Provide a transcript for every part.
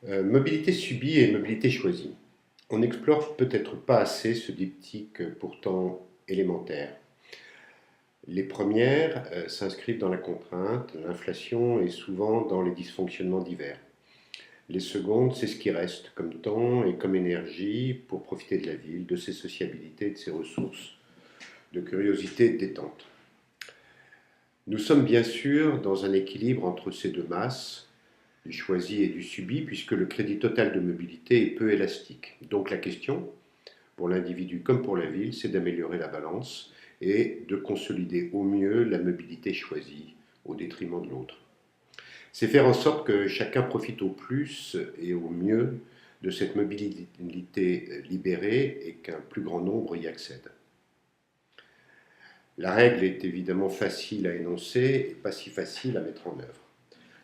Mobilité subie et mobilité choisie. On n'explore peut-être pas assez ce diptyque pourtant élémentaire. Les premières s'inscrivent dans la contrainte, l'inflation et souvent dans les dysfonctionnements divers. Les secondes, c'est ce qui reste comme temps et comme énergie pour profiter de la ville, de ses sociabilités, de ses ressources, de curiosité et de détente. Nous sommes bien sûr dans un équilibre entre ces deux masses, du choisi et du subi, puisque le crédit total de mobilité est peu élastique. Donc la question, pour l'individu comme pour la ville, c'est d'améliorer la balance et de consolider au mieux la mobilité choisie au détriment de l'autre. C'est faire en sorte que chacun profite au plus et au mieux de cette mobilité libérée et qu'un plus grand nombre y accède. La règle est évidemment facile à énoncer et pas si facile à mettre en œuvre.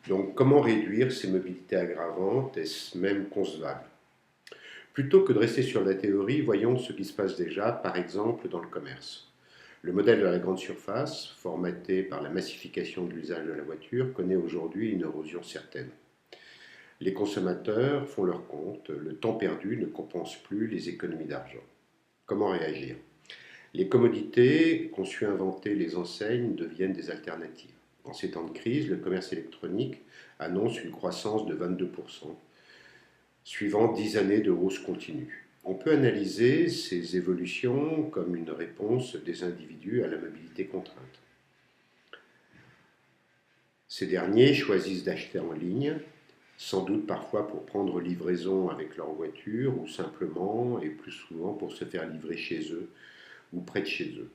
Donc comment réduire ces mobilités aggravantes, est-ce même concevable? Plutôt que de rester sur la théorie, voyons ce qui se passe déjà, par exemple, dans le commerce. Le modèle de la grande surface, formaté par la massification de l'usage de la voiture, connaît aujourd'hui une érosion certaine. Les consommateurs font leur compte, le temps perdu ne compense plus les économies d'argent. Comment réagir? Les commodités qu'ont su inventer les enseignes deviennent des alternatives. En ces temps de crise, le commerce électronique annonce une croissance de 22%, suivant 10 années de hausse continue. On peut analyser ces évolutions comme une réponse des individus à la mobilité contrainte. Ces derniers choisissent d'acheter en ligne, sans doute parfois pour prendre livraison avec leur voiture ou simplement et plus souvent pour se faire livrer chez eux ou près de chez eux.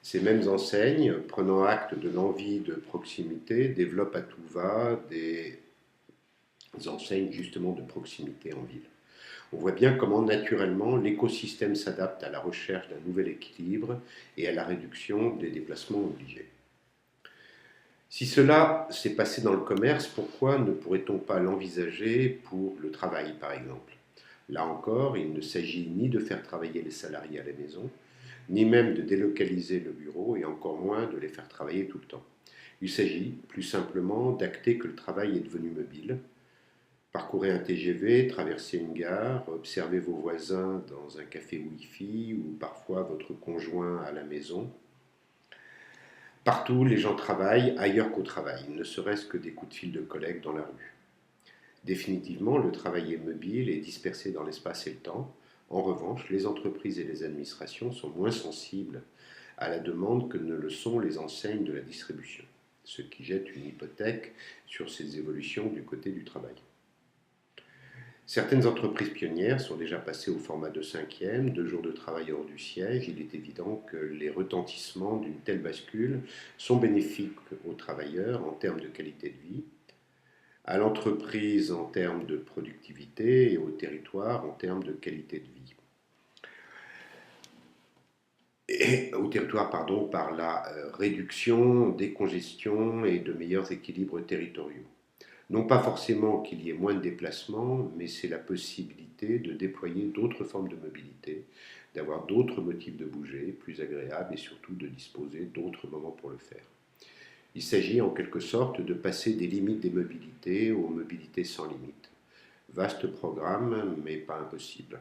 Ces mêmes enseignes, prenant acte de l'envie de proximité, développent à tout va des enseignes justement de proximité en ville. On voit bien comment naturellement l'écosystème s'adapte à la recherche d'un nouvel équilibre et à la réduction des déplacements obligés. Si cela s'est passé dans le commerce, pourquoi ne pourrait-on pas l'envisager pour le travail par exemple? Là encore, il ne s'agit ni de faire travailler les salariés à la maison, ni même de délocaliser le bureau et encore moins de les faire travailler tout le temps. Il s'agit plus simplement d'acter que le travail est devenu mobile. Parcourez un TGV, traversez une gare, observez vos voisins dans un café Wi-Fi ou parfois votre conjoint à la maison. Partout, les gens travaillent ailleurs qu'au travail, ne serait-ce que des coups de fil de collègues dans la rue. Définitivement, le travail est mobile et dispersé dans l'espace et le temps. En revanche, les entreprises et les administrations sont moins sensibles à la demande que ne le sont les enseignes de la distribution, ce qui jette une hypothèque sur ces évolutions du côté du travail. Certaines entreprises pionnières sont déjà passées au format de cinquième, 2 jours de travail hors du siège. Il est évident que les retentissements d'une telle bascule sont bénéfiques aux travailleurs en termes de qualité de vie, à l'entreprise en termes de productivité et au territoire en termes de qualité de vie. Et au territoire, pardon, par la réduction des congestions et de meilleurs équilibres territoriaux. Non pas forcément qu'il y ait moins de déplacements, mais c'est la possibilité de déployer d'autres formes de mobilité, d'avoir d'autres motifs de bouger, plus agréables et surtout de disposer d'autres moments pour le faire. Il s'agit en quelque sorte de passer des limites des mobilités aux mobilités sans limite. Vaste programme, mais pas impossible.